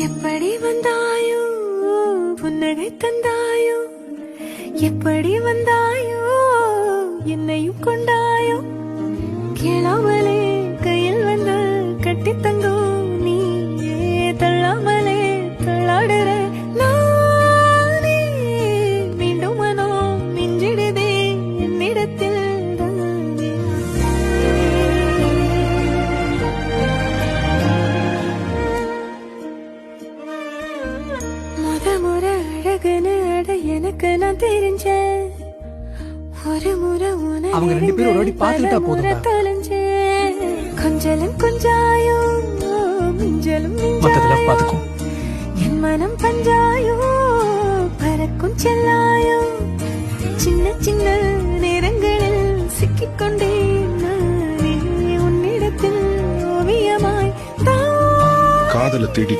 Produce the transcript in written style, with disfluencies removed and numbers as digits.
எப்படி வந்தாயோ புன்னகை தந்தாயோ எப்படி வந்தாயோ என்னையும் கொண்டாயோ கேளாமலே கையில் வந்து கட்டி தங்கோ நீ தள்ளாமலே தள்ளாடுற நானே மீண்டும் மனோ மிஞ்சிடுதே என்னிடத்தில் முறை அழகுன்னு அட எனக்கு நான் தெரிஞ்சேன் ஒரு முறை அவங்க ரெண்டு பேரும் ஒரு வாட்டி பார்த்துட்டா போதும் தொலைஞ்சேன் கொஞ்சலும் கொஞ்சாயோ மிஞ்சலும் மத்ததெல்லாம் பாத்துக்கும் என் மனம் பஞ்சாயோ பறக்கும் செல்லாயோ சின்ன சின்ன நேரங்களில் சிக்கிக்கொண்டேன் நானே உன்னிடத்தில் ஓவியமாய் காதல தேடி